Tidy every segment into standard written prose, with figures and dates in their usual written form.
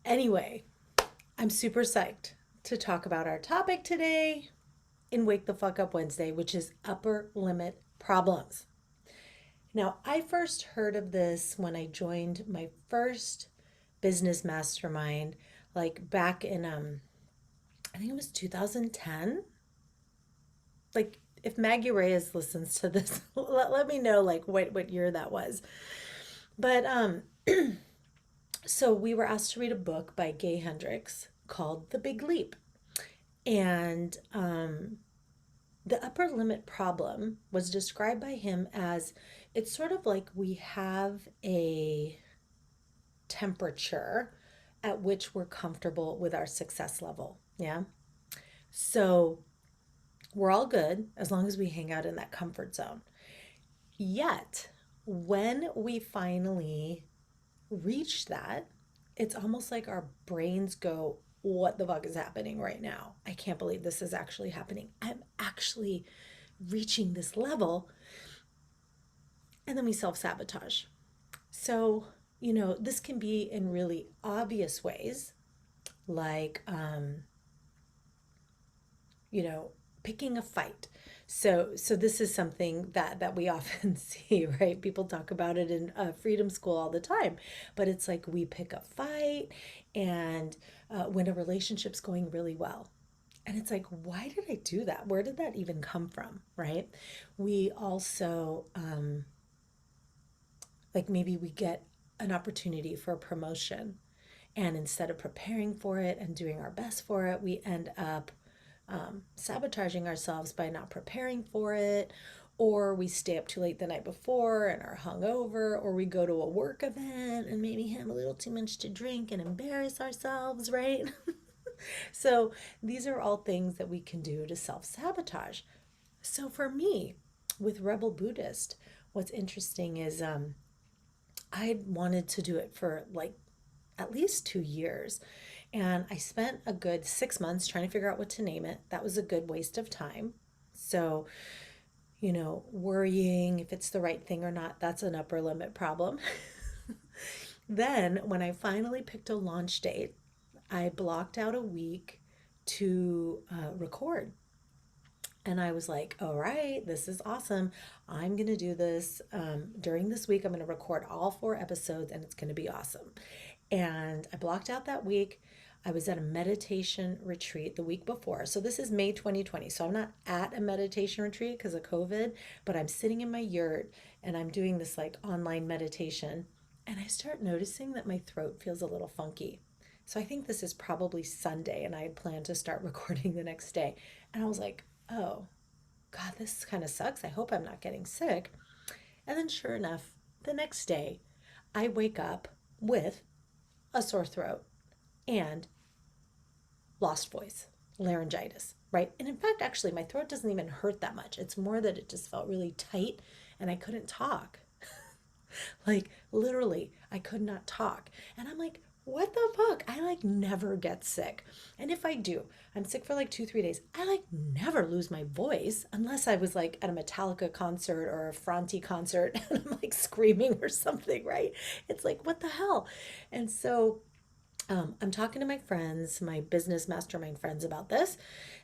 Anyway, I'm super psyched to talk about our topic today in Wake the Fuck Up Wednesday, which is upper limit problems. Now, I first heard of this when I joined my first business mastermind, like back in I think it was 2010. Like if Maggie Reyes listens to this, let me know like what year that was. But so we were asked to read a book by Gay Hendricks called The Big Leap. And the upper limit problem was described by him as it's sort of like we have a temperature at which we're comfortable with our success level. Yeah. So we're all good as long as we hang out in that comfort zone. Yet, when we finally reach that, it's almost like our brains go, what the fuck is happening right now? I can't believe this is actually happening. I'm actually reaching this level. And then we self sabotage. So, this can be in really obvious ways, like, you know, picking a fight. So this is something that we often see, right? People talk about it in freedom school all the time, but it's like we pick a fight, and when a relationship's going really well, and it's like, why did I do that? Where did that even come from, right? We also like maybe we get an opportunity for a promotion, and instead of preparing for it and doing our best for it, we end up sabotaging ourselves by not preparing for it, or we stay up too late the night before and are hungover, or we go to a work event and maybe have a little too much to drink and embarrass ourselves, right? So these are all things that we can do to self sabotage. So for me, with Rebel Buddhist, what's interesting is I wanted to do it for like at least 2 years. And I spent a good 6 months trying to figure out what to name it. That was a good waste of time. So, worrying if it's the right thing or not, that's an upper limit problem. Then, when I finally picked a launch date, I blocked out a week to record. And I was like, all right, this is awesome. I'm going to do this during this week. I'm going to record all 4 episodes and it's going to be awesome. And I blocked out that week. I was at a meditation retreat the week before. So this is May 2020. So I'm not at a meditation retreat because of COVID, but I'm sitting in my yurt and I'm doing this like online meditation. And I start noticing that my throat feels a little funky. So I think this is probably Sunday, and I had planned to start recording the next day. And I was like, oh, God, this kind of sucks. I hope I'm not getting sick. And then, sure enough, the next day, I wake up with a sore throat and lost voice, laryngitis, right? And in fact, actually, my throat doesn't even hurt that much. It's more that it just felt really tight and I couldn't talk. Like, literally, I could not talk. And I'm like, what the fuck? I like never get sick. And if I do, I'm sick for like 2, 3 days. I like never lose my voice unless I was like at a Metallica concert or a Fronty concert and I'm like screaming or something, right? It's like, what the hell? And so I'm talking to my friends, my business mastermind friends about this.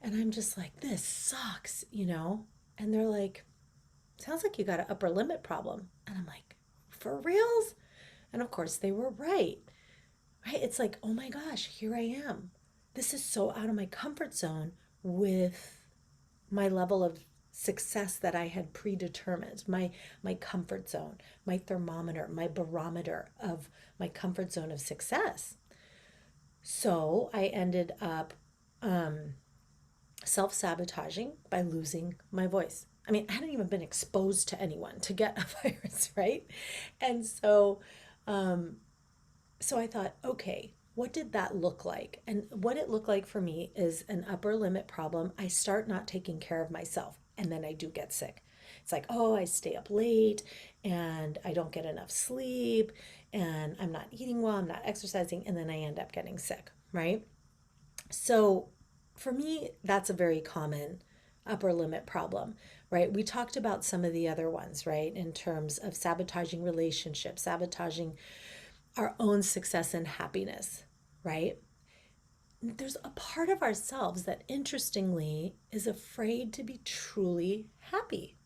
And I'm just like, this sucks. And they're like, sounds like you got an upper limit problem. And I'm like, for reals? And of course, they were right. Right? It's like, oh my gosh, here I am. This is so out of my comfort zone with my level of success that I had predetermined, my comfort zone, my thermometer, my barometer of my comfort zone of success. So I ended up self sabotaging by losing my voice. I mean, I hadn't even been exposed to anyone to get a virus, right? And um, so I thought, okay, what did that look like? And what it looked like for me is an upper limit problem. I start not taking care of myself, and then I do get sick. It's like, oh, I stay up late and I don't get enough sleep and I'm not eating well, I'm not exercising, and then I end up getting sick, right? So for me, that's a very common upper limit problem, right? We talked about some of the other ones, right? In terms of sabotaging relationships, sabotaging our own success and happiness, right? There's a part of ourselves that interestingly is afraid to be truly happy.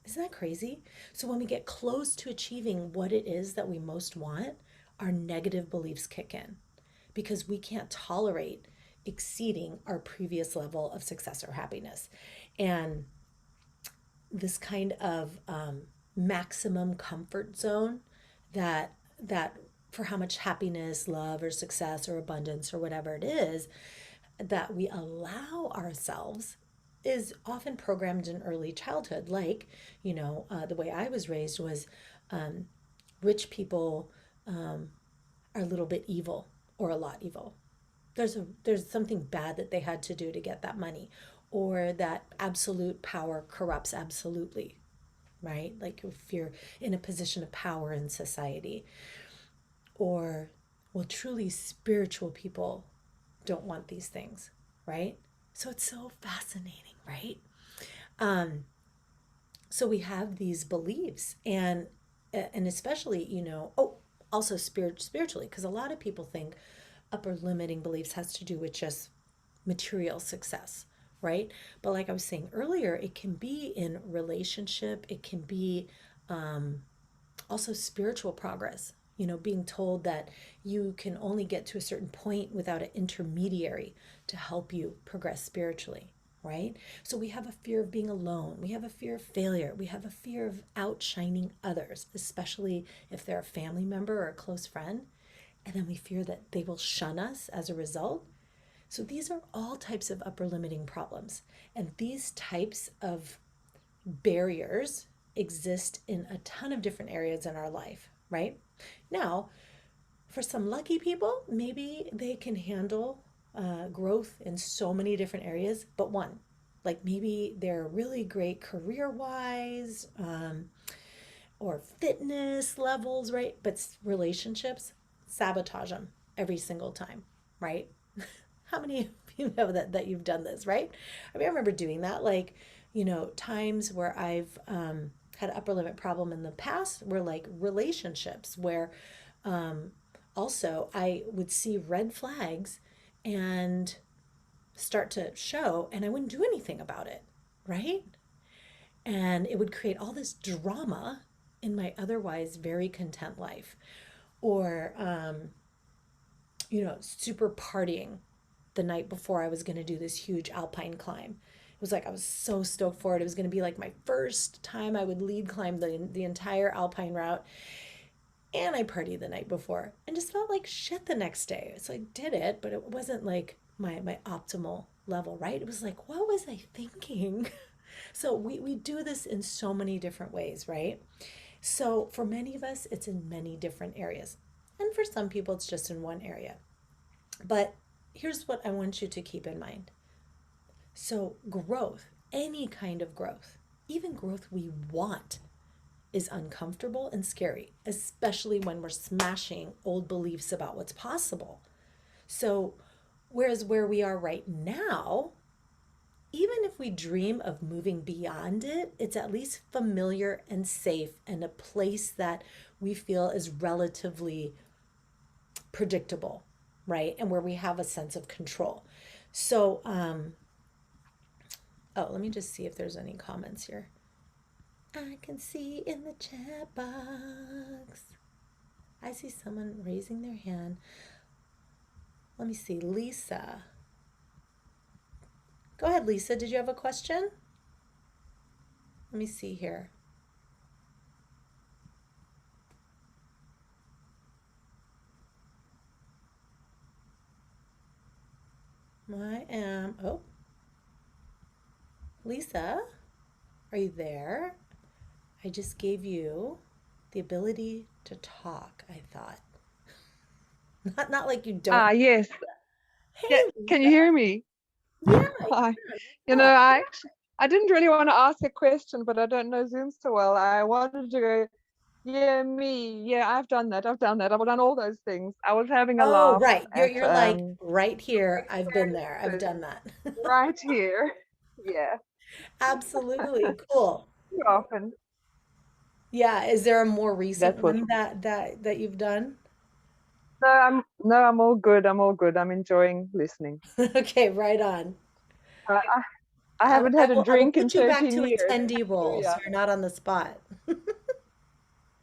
Isn't that crazy? So when we get close to achieving what it is that we most want, our negative beliefs kick in because we can't tolerate exceeding our previous level of success or happiness. And this kind of maximum comfort zone that that for how much happiness, love, or success, or abundance, or whatever it is that we allow ourselves is often programmed in early childhood. Like, the way I was raised was um, rich people are a little bit evil or a lot evil. There's something bad that they had to do to get that money, or that absolute power corrupts absolutely, right? Like if you're in a position of power in society, or well, truly spiritual people don't want these things, right? So it's so fascinating, right? Um, so we have these beliefs, and especially, also spiritually, because a lot of people think upper limiting beliefs has to do with just material success, right? But like I was saying earlier, it can be in relationship, it can be also spiritual progress, being told that you can only get to a certain point without an intermediary to help you progress spiritually, right? So we have a fear of being alone, we have a fear of failure, we have a fear of outshining others, especially if they're a family member or a close friend, and then we fear that they will shun us as a result. So these are all types of upper limiting problems, and these types of barriers exist in a ton of different areas in our life, right? Now, for some lucky people, maybe they can handle growth in so many different areas, but one, like maybe they're really great career wise, or fitness levels, right? But relationships sabotage them every single time, right? How many of you know that you've done this, right? I mean, I remember doing that, like, times where I've had an upper limit problem in the past were like relationships where um, also I would see red flags and start to show, and I wouldn't do anything about it, right? And it would create all this drama in my otherwise very content life. Or, super partying the night before I was going to do this huge alpine climb. It was like I was so stoked for it. It was going to be like my first time I would lead climb the entire alpine route. And I partied the night before and just felt like shit the next day. So I did it, but it wasn't like my optimal level, right? It was like, what was I thinking? So we do this in so many different ways, right? So for many of us, it's in many different areas. And for some people, it's just in one area. But here's what I want you to keep in mind. So, growth, any kind of growth, even growth we want, is uncomfortable and scary, especially when we're smashing old beliefs about what's possible. So, whereas where we are right now, even if we dream of moving beyond it, it's at least familiar and safe and a place that we feel is relatively predictable, right? And where we have a sense of control. So, oh, let me just see if there's any comments here. I can see in the chat box. I see someone raising their hand. Let me see. Lisa. Go ahead, Lisa. Did you have a question? Let me see here. Oh, Lisa, are you there? I just gave you the ability to talk, I thought. Not like you don't. Yes. Yeah, Hey, can Lisa. you hear me? Yeah, Hi. yeah. I didn't really want to ask a question, but I don't know Zoom so well. I wanted to go, yeah, me. Yeah, I've done that. I've done that. I've done all those things. I was having a Oh, laugh right. You're at you're like right here. I've been there. I've experiences done that. right here. Yeah, Absolutely. Cool. too often. Yeah. Is there a more recent That's what. one that you've done? No, I'm all good. I'm all good. I'm enjoying listening. Okay, right on. I haven't had a I will drink in put you back 13 to years. attendee So role so yeah, you're not on the spot.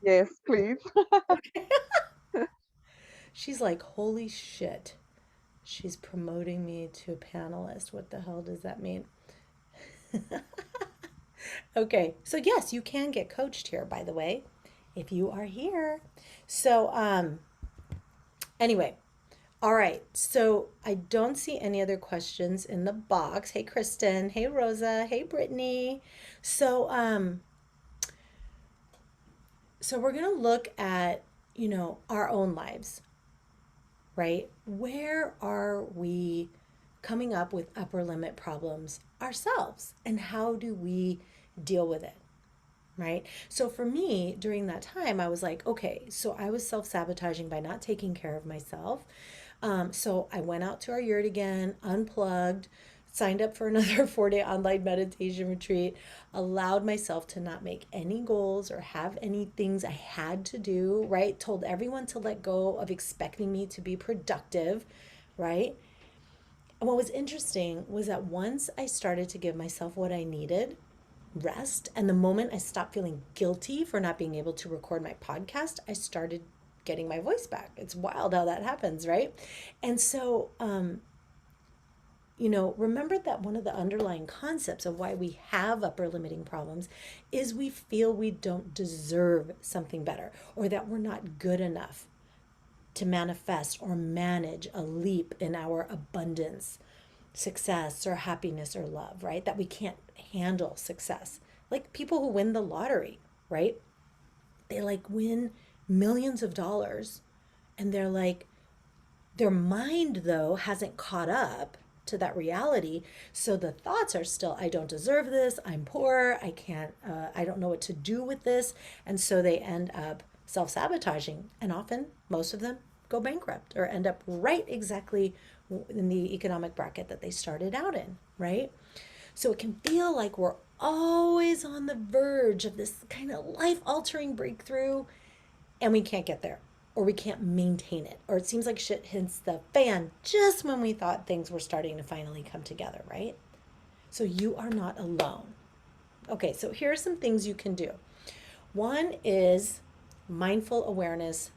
yes, please. She's like, holy shit. She's promoting me to a panelist. What the hell does that mean? Okay, so yes, you can get coached here, by the way, if you are here. So, anyway, all right. So I don't see any other questions in the box. Hey, Kristen. Hey, Rosa. Hey, Brittany. So, so we're gonna look at, our own lives, right? Where are we coming up with upper limit problems ourselves, and how do we deal with it? Right. So for me, during that time, I was like, okay, so I was self sabotaging by not taking care of myself. So I went out to our yurt again, unplugged, signed up for another 4 day online meditation retreat, allowed myself to not make any goals or have any things I had to do, right? Told everyone to let go of expecting me to be productive, right? And what was interesting was that once I started to give myself what I needed, rest, and the moment I stopped feeling guilty for not being able to record my podcast, I started getting my voice back. It's wild how that happens, right? And so, remember that one of the underlying concepts of why we have upper limiting problems is we feel we don't deserve something better, or that we're not good enough to manifest or manage a leap in our abundance, success, or happiness or love, right? That we can't handle success. Like people who win the lottery, right? They like win millions of dollars, and they're like, their mind though hasn't caught up to that reality. So the thoughts are still, I don't deserve this, I'm poor, I can't, I don't know what to do with this. And so they end up self sabotaging. And often, most of them go bankrupt or end up right exactly in the economic bracket that they started out in, right? So it can feel like we're always on the verge of this kind of life altering breakthrough, and we can't get there, or we can't maintain it, or it seems like shit hits the fan just when we thought things were starting to finally come together, right? So you are not alone. Okay, so here are some things you can do. One is mindful awareness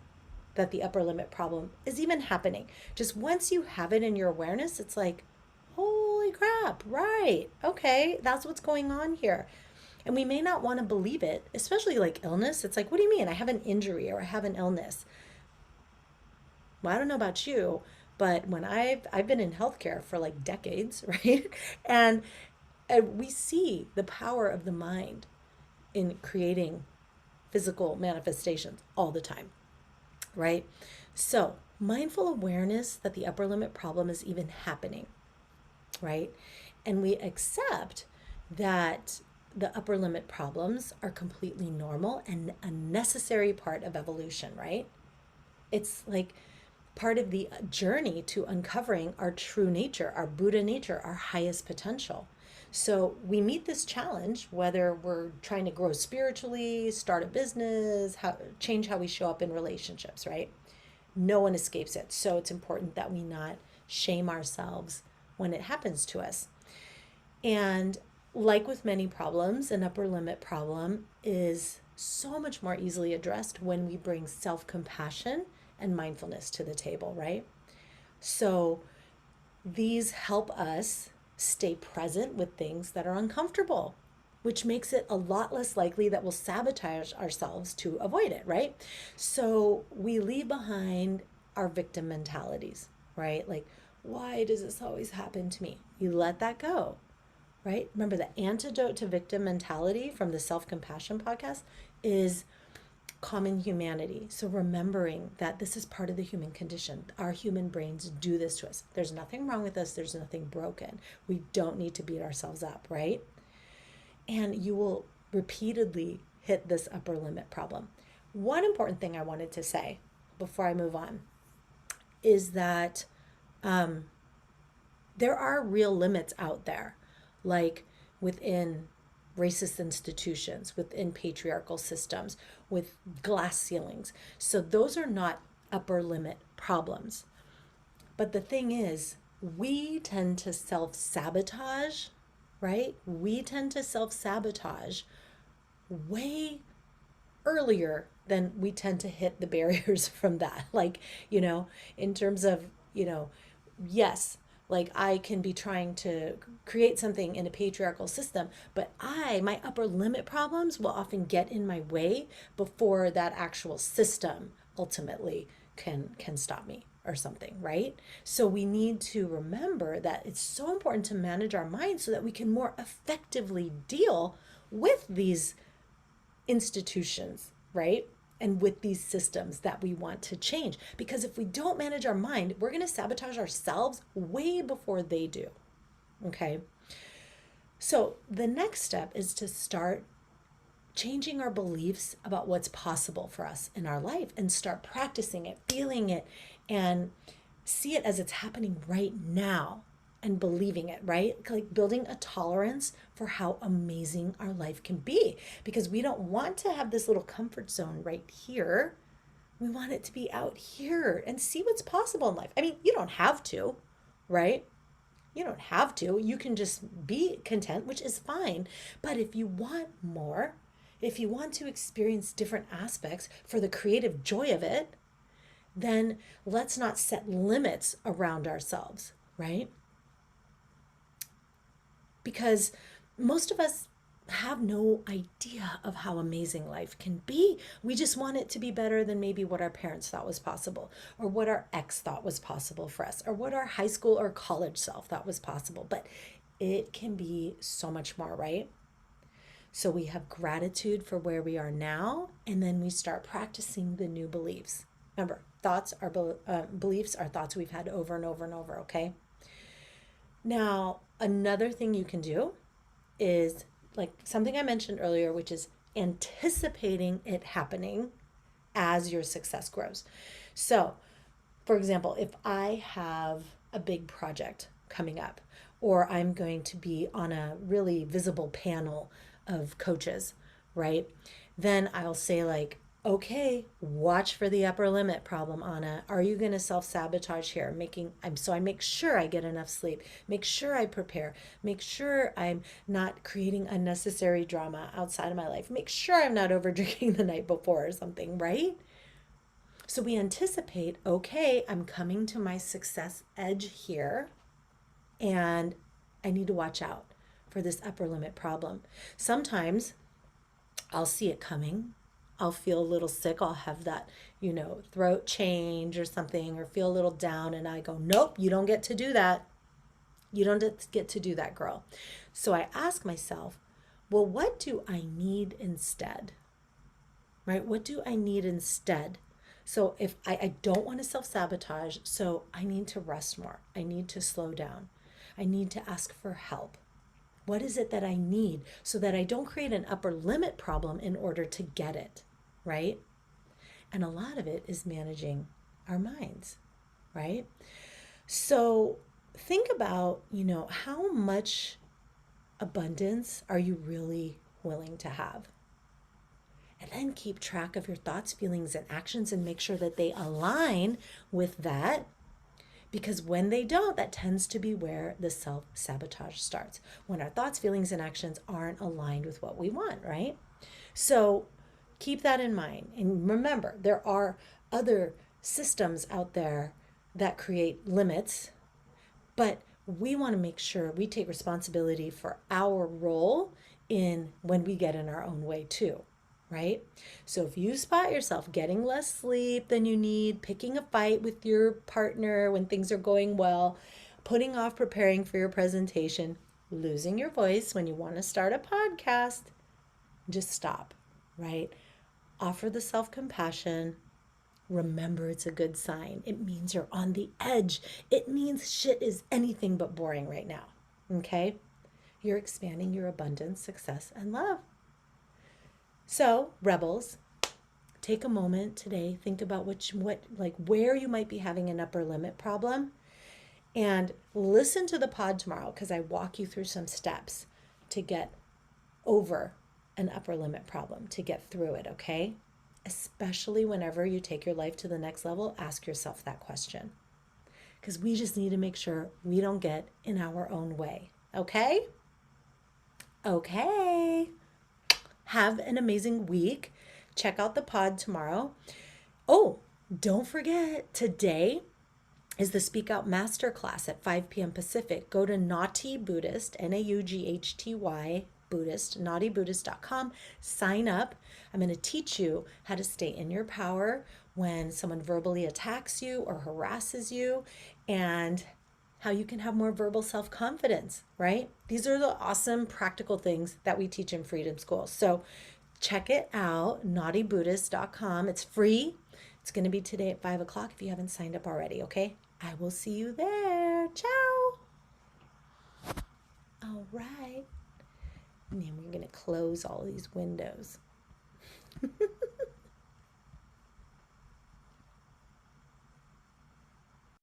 that the upper limit problem is even happening. Just once you have it in your awareness, it's like, holy crap, right? Okay, that's what's going on here. And we may not want to believe it, especially like illness. It's like, what do you mean? I have an injury or I have an illness. Well, I don't know about you, but when I've been in healthcare for like decades, right? And, and we see the power of the mind in creating physical manifestations all the time, right? So, mindful awareness that the upper limit problem is even happening, right? And we accept that the upper limit problems are completely normal and a necessary part of evolution, right? It's like part of the journey to uncovering our true nature, our Buddha nature, our highest potential. So we meet this challenge whether we're trying to grow spiritually, start a business, change how we show up in relationships, right? No one escapes it. So it's important that we not shame ourselves when it happens to us. And like with many problems, an upper limit problem is so much more easily addressed when we bring self compassion and mindfulness to the table, right? So these help us stay present with things that are uncomfortable, which makes it a lot less likely that we'll sabotage ourselves to avoid it, right? So we leave behind our victim mentalities, right? Like, why does this always happen to me? You let that go, right? Remember, the antidote to victim mentality from the self compassion podcast is common humanity. So remembering that this is part of the human condition. Our human brains do this to us. There's nothing wrong with us, there's nothing broken. We don't need to beat ourselves up, right? And you will repeatedly hit this upper limit problem. One important thing I wanted to say before I move on is that there are real limits out there, like within racist institutions, within patriarchal systems, with glass ceilings. So those are not upper limit problems. But the thing is, we tend to self sabotage, right? We tend to self sabotage way earlier than we tend to hit the barriers from that. Like, in terms of, yes, like I can be trying to create something in a patriarchal system, but my upper limit problems will often get in my way before that actual system ultimately can stop me or something, right? So we need to remember that it's so important to manage our mind so that we can more effectively deal with these institutions, right? And with these systems that we want to change. Because if we don't manage our mind, we're going to sabotage ourselves way before they do. Okay. So the next step is to start changing our beliefs about what's possible for us in our life and start practicing it, feeling it, and see it as it's happening right now and believing it, right? Like building a tolerance for how amazing our life can be because we don't want to have this little comfort zone right here. We want it to be out here and see what's possible in life. I mean, you don't have to, right? You don't have to. You can just be content, which is fine. But if you want more, if you want to experience different aspects for the creative joy of it, then let's not set limits around ourselves, right? Because most of us have no idea of how amazing life can be. We just want it to be better than maybe what our parents thought was possible, or what our ex thought was possible for us, or what our high school or college self thought was possible. But it can be so much more, right? So we have gratitude for where we are now, and then we start practicing the new beliefs. Remember, beliefs are thoughts we've had over and over and over, okay? Now, another thing you can do is like something I mentioned earlier, which is anticipating it happening as your success grows. So, for example, if I have a big project coming up, or I'm going to be on a really visible panel of coaches, right? Then I'll say, like, okay, watch for the upper limit problem, Anna. Are you going to self-sabotage here? So I make sure I get enough sleep, make sure I prepare, make sure I'm not creating unnecessary drama outside of my life, make sure I'm not over drinking the night before or something, right? So we anticipate, okay, I'm coming to my success edge here and I need to watch out for this upper limit problem. Sometimes I'll see it coming. I'll feel a little sick. I'll have that, throat change or something, or feel a little down. And I go, nope, you don't get to do that. You don't get to do that, girl. So I ask myself, well, what do I need instead? Right? What do I need instead? So if I don't want to self sabotage, so I need to rest more. I need to slow down. I need to ask for help. What is it that I need so that I don't create an upper limit problem in order to get it, right? And a lot of it is managing our minds, right? So think about, how much abundance are you really willing to have? And then keep track of your thoughts, feelings, and actions and make sure that they align with that. Because when they don't, that tends to be where the self sabotage starts. When our thoughts, feelings, and actions aren't aligned with what we want, right? So keep that in mind. And remember, there are other systems out there that create limits, but we want to make sure we take responsibility for our role in when we get in our own way too, right? So if you spot yourself getting less sleep than you need, picking a fight with your partner when things are going well, putting off preparing for your presentation, losing your voice when you want to start a podcast, just stop, right? Offer the self compassion. Remember, it's a good sign. It means you're on the edge. It means shit is anything but boring right now. Okay? You're expanding your abundance, success, and love. So, rebels, take a moment today, think about where you might be having an upper limit problem, and listen to the pod tomorrow because I walk you through some steps to get over an upper limit problem, to get through it, okay? especially whenever you take your life to the next level, ask yourself that question. Because we just need to make sure we don't get in our own way. Okay? Okay. Have an amazing week. Check out the pod tomorrow. Oh, don't forget, today is the Speak Out Masterclass at 5 p.m. Pacific. Go to Naughty Buddhist, Naughty Buddhist, naughtybuddhist.com. Sign up. I'm going to teach you how to stay in your power when someone verbally attacks you or harasses you, and how you can have more verbal self confidence, right? These are the awesome practical things that we teach in Freedom School. So check it out, naughtybuddhist.com. It's free. It's going to be today at 5 o'clock if you haven't signed up already, okay? I will see you there. Ciao. All right. And then we're going to close all these windows.